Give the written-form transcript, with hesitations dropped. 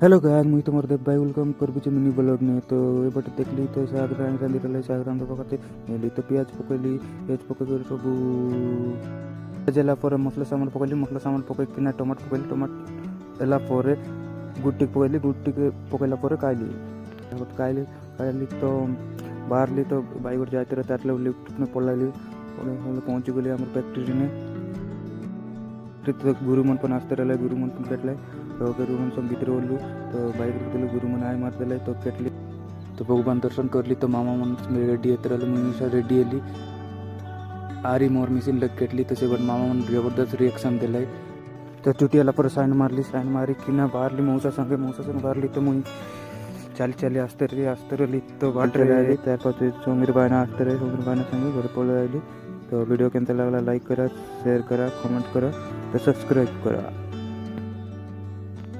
Hello guys मुई तुमर देव भाई वेलकम करबुचे मिनी ब्लॉग ने। तो ये बट देखली तो साग रांधि रले साग रांध पकते एली तो प्याज पकई सबू जला पर मसला सामान पकई किना टमाट एला पर गुट्टी के पकैला पर काइली तो बाहरली तो बाई गोटे जाते रहते आटले लिफ्ट में पड़ाली पहुँची गली आम फैक्ट्री ने। तो गुरु मन पन आसते रहे गुरु मन पन केटले तो गुरु मन सब भीतर बोलू तो बाइक रुकते गुरु मन आए मार देले तो केटली तो भगवान दर्शन करली तो मामा मन रेडी होते रहे मुझे रेडी हेली आरी मोर मिसिन लग केटली तो से मामा मन जबरदस्त रिएक्शन दिलाई तो चुटियाला पर साइन मारी कि बाहरली मौसा संगे बाहरली तो मुई चाली आसते रही तो बाटे आई त्यार पास सोमीर बायना आसते रहे सोमीर बायना संगे घर पड़े आईली। तो वीडियो केमता लगला लाइक करा शेयर करा कमेंट करा तो सब्सक्राइब करा।